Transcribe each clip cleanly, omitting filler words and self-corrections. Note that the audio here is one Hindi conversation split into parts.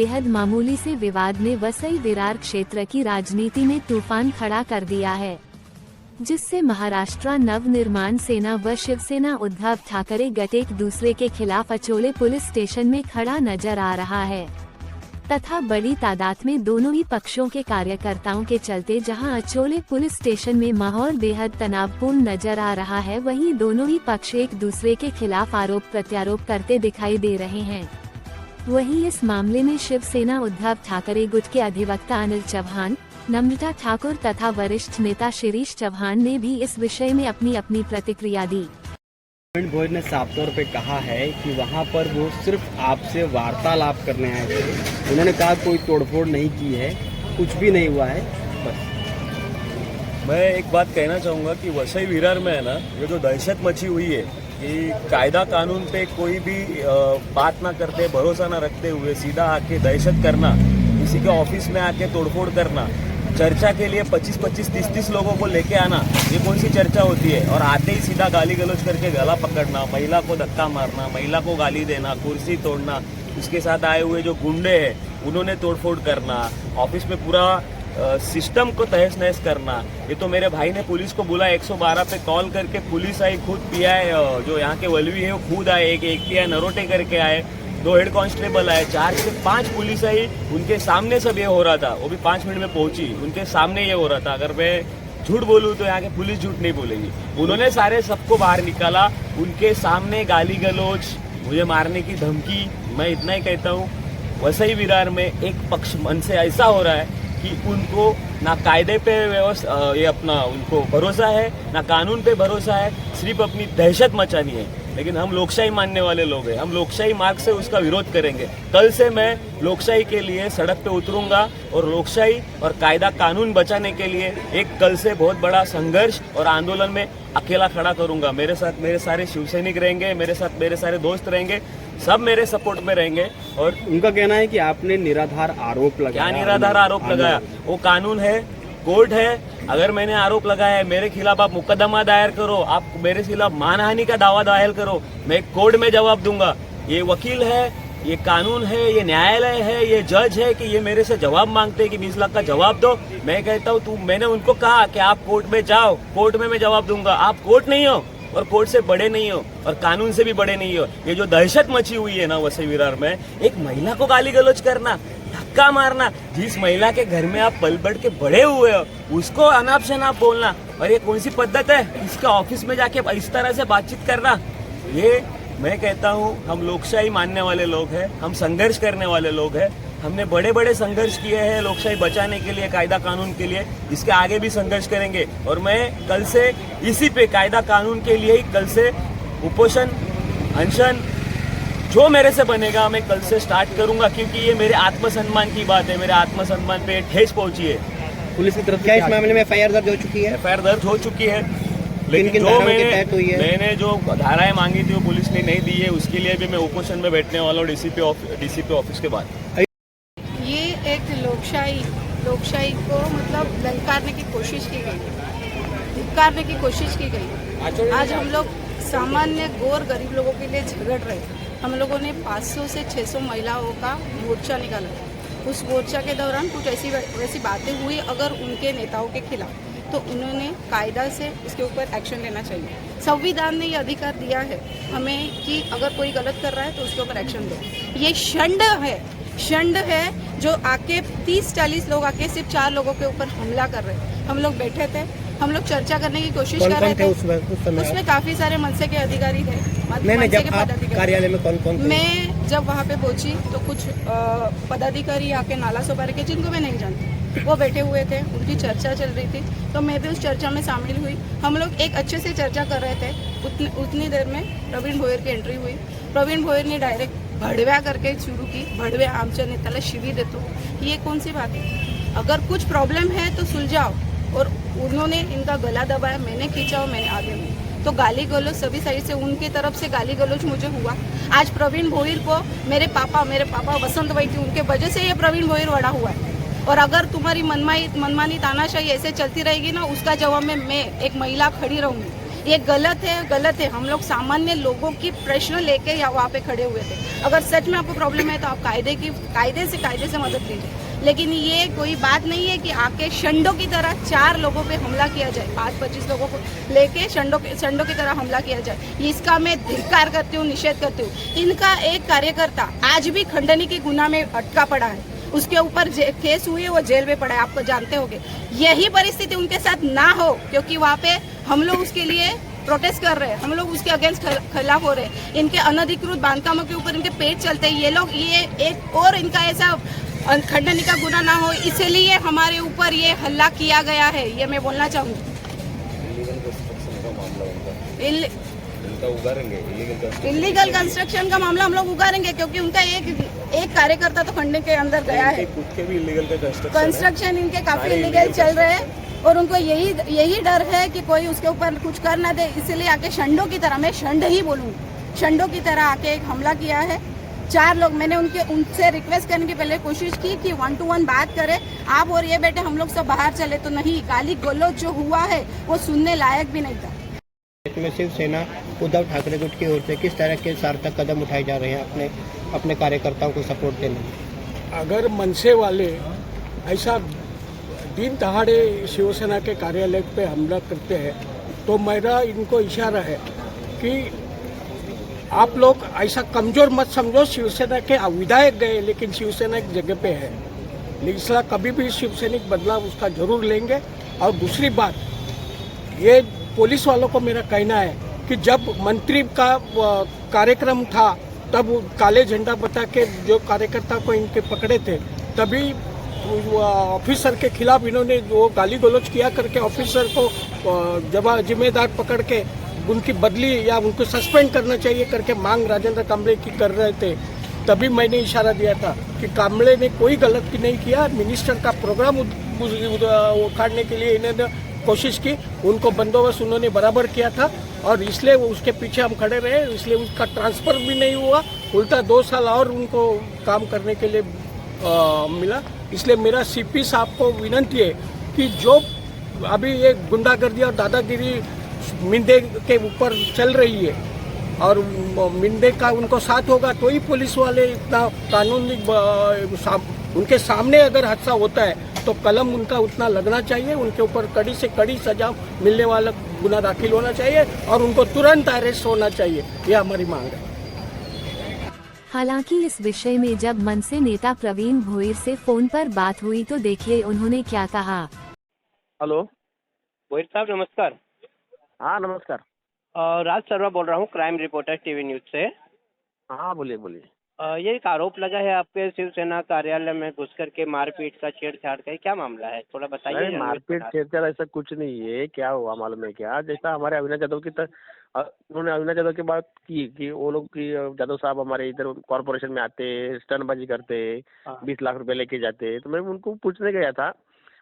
बेहद मामूली से विवाद ने वसई विरार क्षेत्र की राजनीति में तूफान खड़ा कर दिया है, जिससे महाराष्ट्र नवनिर्माण सेना व शिवसेना उद्धव ठाकरे गट एक दूसरे के खिलाफ अचोले पुलिस स्टेशन में खड़ा नजर आ रहा है तथा बड़ी तादाद में दोनों ही पक्षों के कार्यकर्ताओं के चलते जहां अचोले पुलिस स्टेशन में माहौल बेहद तनावपूर्ण नजर आ रहा है, वहीं दोनों ही पक्ष एक दूसरे के खिलाफ आरोप प्रत्यारोप करते दिखाई दे रहे हैं। वहीं इस मामले में शिवसेना उद्धव ठाकरे गुट के अधिवक्ता अनिल चौहान, नम्रता ठाकुर तथा वरिष्ठ नेता शिरीष चौहान ने भी इस विषय में अपनी अपनी प्रतिक्रिया दी। प्रवीण भोयर ने साफ तौर पे कहा है कि वहाँ पर वो सिर्फ आपसे वार्तालाप करने आए थे। उन्होंने कहा कोई तोड़फोड़ नहीं की है, कुछ भी नहीं हुआ है। बस मैं एक बात कहना चाहूँगा कि वसई विरार में है ना, ये जो दहशत मची हुई है कि कायदा कानून पे कोई भी बात ना करते, भरोसा ना रखते हुए सीधा आके दहशत करना, किसी के ऑफिस में आके तोड़फोड़ करना, चर्चा के लिए 25-25, 30-30 लोगों को लेके आना, ये कौन सी चर्चा होती है? और आते ही सीधा गाली गलौज करके गला पकड़ना, महिला को धक्का मारना, महिला को गाली देना, कुर्सी तोड़ना, उसके साथ आए हुए जो गुंडे हैं उन्होंने तोड़फोड़ करना, ऑफिस में पूरा सिस्टम को तहस नहस करना। ये तो मेरे भाई ने पुलिस को बोला, 112 पे कॉल करके पुलिस आई, खुद पीआई जो यहाँ के वलवी है वो खुद आए, एक पीआई नरोटे करके आए, 2 हेड कांस्टेबल आए, 4 से 5 पुलिस आई, उनके सामने सब ये हो रहा था। वो भी 5 मिनट में पहुंची, उनके सामने ये हो रहा था। अगर मैं झूठ बोलूं तो यहाँ के पुलिस झूठ नहीं बोलेगी। उन्होंने सारे सबको बाहर निकाला, उनके सामने गाली गलौज, मुझे मारने की धमकी। मैं इतना ही कहता हूँ, वसई विरार में एक पक्ष मन से ऐसा हो रहा है कि उनको ना कायदे पे ये अपना उनको भरोसा है, ना कानून पे भरोसा है, सिर्फ अपनी दहशत मचानी है। लेकिन हम लोकशाही मानने वाले लोग हैं, हम लोकशाही मार्ग से उसका विरोध करेंगे। कल से मैं लोकशाही के लिए सड़क पे उतरूंगा और लोकशाही और कायदा कानून बचाने के लिए एक कल से बहुत बड़ा संघर्ष और आंदोलन में अकेला खड़ा करूंगा। मेरे साथ मेरे सारे शिवसैनिक रहेंगे, मेरे साथ मेरे सारे दोस्त रहेंगे, सब मेरे सपोर्ट में रहेंगे। और उनका कहना है कि आपने निराधार आरोप लगाया। क्या निराधार आरोप लगाया? वो कानून है, कोर्ट है। अगर मैंने आरोप लगाया है, मेरे खिलाफ आप मुकदमा दायर करो, आप मेरे खिलाफ मानहानि का दावा दायर करो, मैं कोर्ट में जवाब दूंगा। ये वकील है, ये कानून है, ये न्यायालय है, ये जज है कि ये मेरे से जवाब मांगते हैं कि 20 लाख का जवाब दो। मैं कहता हूँ मैंने उनको कहा कि आप कोर्ट में जाओ, कोर्ट में मैं जवाब दूंगा। आप कोर्ट नहीं हो और कोर्ट से बड़े नहीं हो और कानून से भी बड़े नहीं हो। ये जो दहशत मची हुई है ना वसई विरार में, एक महिला को गाली गलौज करना, धक्का मारना, जिस महिला के घर में आप पल बढ़ के बड़े हुए हो उसको अनाप शनाप बोलना, और ये कौन सी पद्धत है? इसके ऑफिस में जाके इस तरह से बातचीत करना। ये मैं कहता हूँ, हम लोकशाही मानने वाले लोग हैं, हम संघर्ष करने वाले लोग हैं। हमने बड़े बड़े संघर्ष किए हैं लोकशाही बचाने के लिए, कायदा कानून के लिए। इसके आगे भी संघर्ष करेंगे और मैं कल से इसी पे कायदा कानून के लिए ही कल से उपोषण, अनशन, जो मेरे से बनेगा मैं कल से स्टार्ट करूंगा, क्योंकि ये मेरे आत्मसम्मान की बात है। मेरे आत्मसम्मान पे ठेस पहुंची है। पुलिस की तरफ क्या इस मामले में एफआईआर दर्ज हो चुकी है? एफआईआर दर्ज हो चुकी है, लेकिन जो मैंने जो धाराएं मांगी थी वो पुलिस ने नहीं दी है। उसके लिए भी मैं उपोषण में बैठने वाला हूँ डीसीपी ऑफिस के बाद। ये एक लोकशाही को मतलब ललकारने की कोशिश की गई, धिक्कारने की कोशिश की गई। आज हम लोग सामान्य गौर गरीब लोगों के लिए झगड़ रहे थे। हम लोगों ने 500 से 600 महिलाओं का मोर्चा निकाला। उस मोर्चा के दौरान कुछ वैसी बातें हुई अगर उनके नेताओं के खिलाफ, तो उन्होंने कायदा से इसके ऊपर एक्शन लेना चाहिए। संविधान ने ये अधिकार दिया है हमें कि अगर कोई गलत कर रहा है तो उसके ऊपर एक्शन दो। ये षंड है जो आके 30-40 लोग आके सिर्फ 4 लोगों के ऊपर हमला कर रहे हैं। हम लोग बैठे थे, हम लोग चर्चा करने की कोशिश कर रहे थे। उसमें काफी सारे मनसे के अधिकारी थे, मनसे के पदाधिकारी। में कौन? मैं जब वहाँ पे पहुंची तो कुछ पदाधिकारी आके नाला सोपारी के, जिनको मैं नहीं जानती, वो बैठे हुए थे, उनकी चर्चा चल रही थी, तो मैं भी उस चर्चा में शामिल हुई। हम लोग एक अच्छे से चर्चा कर रहे थे। उतनी देर में प्रवीण भोयर की एंट्री हुई। प्रवीण भोयर ने डायरेक्ट भडव्या करके शुरू की, भडव्या आमच्या नेत्याला शिवी देतो। ये कौन सी बात है? अगर कुछ प्रॉब्लम है तो सुलझाओ। और उन्होंने इनका गला दबाया, मैंने खींचा और मैंने आगे हुई। तो गाली गलौज सभी साइड से, उनकी तरफ से गाली गलौज मुझे हुआ। आज प्रवीण भोयर को मेरे पापा वसंत भाई थी, उनके वजह से ये प्रवीण भोयर बड़ा हुआ है। और अगर तुम्हारी मनमानी तानाशाही ऐसे चलती रहेगी ना, उसका जवाब में मैं एक महिला खड़ी रहूंगी। ये गलत है। हम लोग सामान्य लोगों की प्रश्न लेके वहाँ पे खड़े हुए थे। अगर सच में आपको प्रॉब्लम है तो आप कायदे से मदद लीजिए, लेकिन ये कोई बात नहीं है कि आके शंडों की तरह 4 लोगों पे हमला किया जाए, 25 लोगों को लेके शंडों की तरह हमला किया जाए। इसका मैं धिक्कार करती हूँ, निषेध करती हूँ। इनका एक कार्यकर्ता आज भी खंडनी के गुना में अटका पड़ा है, उसके ऊपर केस हुई है, वो जेल में पड़ा है, आपको जानते होंगे। यही परिस्थिति उनके साथ ना हो, क्योंकि वहाँ पे हम लोग उसके लिए प्रोटेस्ट कर रहे हैं, हम लोग उसके अगेंस्ट खिलाफ हो रहे हैं। इनके अनधिकृत बांधकामों के ऊपर इनके पेट चलते हैं, ये एक और इनका ऐसा खंडनी का गुना ना हो, इसलिए हमारे ऊपर ये हल्ला किया गया है, ये मैं बोलना चाहूँगी। इलीगल कंस्ट्रक्शन का मामला हम लोग उगारेंगे, क्योंकि उनका एक कार्यकर्ता तो खंडनी के अंदर गया है। कंस्ट्रक्शन इनके काफी इलीगल चल रहे हैं और उनको यही डर है कि कोई उसके ऊपर कुछ कर ना दे, इसलिए आके शंडों की तरह, मैं शंड ही बोलूँगी, शंडों की तरह आके एक हमला किया है। 4 लोग, मैंने उनसे रिक्वेस्ट करने की पहले कोशिश की कि 1 to 1 बात करें, आप और ये बेटे हम लोग सब बाहर चले, तो नहीं, गाली गलौज जो हुआ है वो सुनने लायक भी नहीं था। इसमें शिवसेना उद्धव ठाकरे गुट की ओर से किस तरह के सार्थक कदम उठाए जा रहे हैं अपने कार्यकर्ताओं को सपोर्ट देने में? अगर मनसे वाले ऐसा दिन दहाड़े शिवसेना के कार्यालय पे हमला करते हैं तो मेरा इनको इशारा है कि आप लोग ऐसा कमजोर मत समझो। शिवसेना के विधायक गए, लेकिन शिवसेना एक जगह पे है, इसलिए कभी भी शिवसैनिक बदलाव उसका जरूर लेंगे। और दूसरी बात, ये पुलिस वालों को मेरा कहना है कि जब मंत्री का कार्यक्रम था तब काले झंडा बता के जो कार्यकर्ता को इनके पकड़े थे, तभी ऑफिसर के खिलाफ इन्होंने वो गाली गलौज किया करके ऑफिसर को जिम्मेदार पकड़ के उनकी बदली या उनको सस्पेंड करना चाहिए करके मांग राजेंद्र कांबळे की कर रहे थे। तभी मैंने इशारा दिया था कि कांबळे ने कोई गलती नहीं किया, मिनिस्टर का प्रोग्राम उखाड़ने के लिए इन्होंने कोशिश की, उनको बंदोबस्त उन्होंने बराबर किया था और इसलिए उसके पीछे हम खड़े रहे, इसलिए उसका ट्रांसफ़र भी नहीं हुआ, उल्टा 2 साल और उनको काम करने के लिए मिला। इसलिए मेरा सीपी साहब को विनती है कि जो अभी ये गुंडागर्दी और दादागिरी मिंदे के ऊपर चल रही है और मिंदे का उनको साथ होगा तो ही पुलिस वाले इतना कानूनी उनके सामने अगर हादसा होता है तो कलम उनका उतना लगना चाहिए, उनके ऊपर कड़ी से कड़ी सजा मिलने वाला गुना दाखिल होना चाहिए और उनको तुरंत अरेस्ट होना चाहिए, यह हमारी मांग है। हालांकि इस विषय में जब मनसे नेता प्रवीण भोईर से फोन पर बात हुई तो देखिए उन्होंने क्या कहा। हेलो, भोईर साहब नमस्कार। हाँ नमस्कार। राज शर्मा बोल रहा हूँ, क्राइम रिपोर्टर टीवी न्यूज से। हाँ बोलिए बोलिए। ये एक आरोप लगा है आपके शिवसेना कार्यालय में घुस करके मारपीट का, छेड़छाड़ का, क्या मामला है, थोड़ा बताइए। मारपीट छेड़छाड़ ऐसा कुछ नहीं है। क्या हुआ मालूम है क्या, जैसा हमारे अविनाश यादव की उन्होंने अविनाश यादव की बात की कि वो लोग की यादव साहब हमारे इधर कॉर्पोरेशन में आते, स्टंटबाजी करते, 20 लाख रुपए लेके जाते, तो मैं उनको पूछने गया था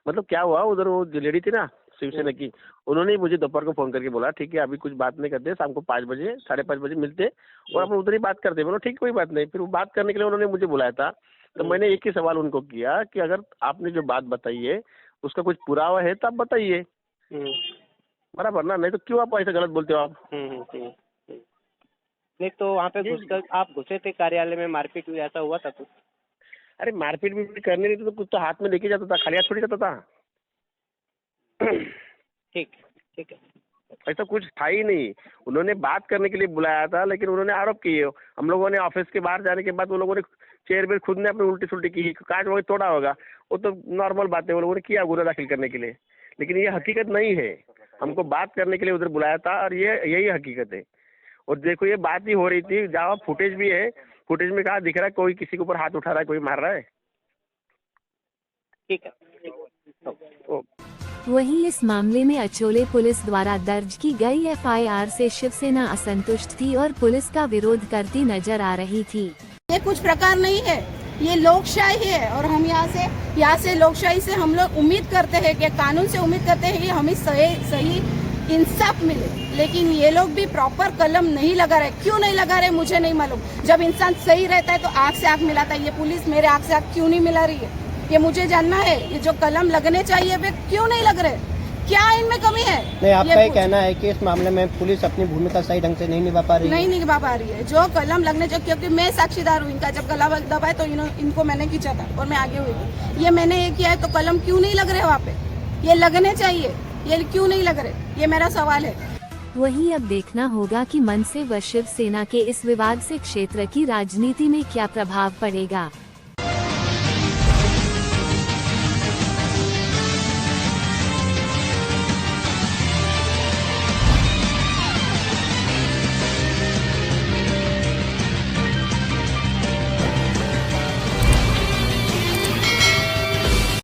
मतलब क्या हुआ उधर। वो जो लेडी थी ना शिवसेना की, उन्होंने मुझे दोपहर को फोन करके बोला ठीक है अभी कुछ बात नहीं करते, शाम को 5 बजे 5:30 बजे मिलते और अपन उधर ही बात करते। बोलो ठीक कोई बात नहीं। फिर वो बात करने के लिए उन्होंने मुझे बुलाया था, तो मैंने एक ही सवाल उनको किया कि अगर आपने जो बात बताई है उसका कुछ पुरावा है तो आप बताइए, बराबर ना, नहीं तो क्यों आप ऐसा गलत बोलते हो आप। नहीं तो वहाँ पे घुसकर आप घुसे थे कार्यालय में, मारपीट हुई, ऐसा हुआ था कुछ? अरे मारपीट भी करनी नहीं थी तो कुछ तो हाथ में लेके जाता था, खाली हाथ थोड़ी जाता था। ठीक है। ऐसा कुछ था ही नहीं। उन्होंने बात करने के लिए बुलाया था, लेकिन उन्होंने आरोप किए। हम लोगों ने ऑफिस के बाहर जाने के बाद वो लोगों ने चेयर पे खुद ने अपनी उल्टी सुल्टी की, कांच वही तोड़ा होगा, वो तो नॉर्मल बात है, वो लोगों ने किया गुना दाखिल करने के लिए, लेकिन ये हकीकत नहीं है। हमको बात करने के लिए उधर बुलाया था और ये यही हकीकत है। और देखो ये बात ही हो रही थी, जहाँ फुटेज भी है, फुटेज में कहाँ दिख रहा है कोई किसी के ऊपर हाथ उठा रहा है, कोई मार रहा है। ठीक है। वहीं इस मामले में अचोले पुलिस द्वारा दर्ज की गई एफआईआर से शिवसेना असंतुष्ट थी और पुलिस का विरोध करती नजर आ रही थी। ये कुछ प्रकार नहीं है, ये लोकशाही है और हम यहाँ से लोकशाही से हम लोग उम्मीद करते हैं कि कानून से उम्मीद करते हैं कि हमें सही इंसाफ मिले, लेकिन ये लोग भी प्रॉपर कलम नहीं लगा रहे। क्यों नहीं लगा रहे मुझे नहीं मालूम। जब इंसान सही रहता है तो आँख से आँख मिलाता है, ये पुलिस मेरे आँख से आँख क्यों नहीं मिला रही है, ये मुझे जानना है। ये जो कलम लगने चाहिए वे क्यों नहीं लग रहे, क्या इनमें कमी है? नहीं, आपका ये पूछ- कहना है कि इस मामले में पुलिस अपनी भूमिका सही ढंग से नहीं निभा पा रही है? नहीं निभा पा रही है। जो कलम लगने जो, क्योंकि मैं साक्षीदार हूँ इनका, जब गला दबाए तो इनको मैंने खींचा था और मैं आगे हुई थी। ये मैंने ये किया है तो कलम क्यों नहीं लग रहे वहाँ पे? ये लगने चाहिए, ये क्यों नहीं लग रहे? ये मेरा सवाल है। वहीं अब देखना होगा कि मनसे व शिवसेना के इस विवाद से क्षेत्र की राजनीति में क्या प्रभाव पड़ेगा।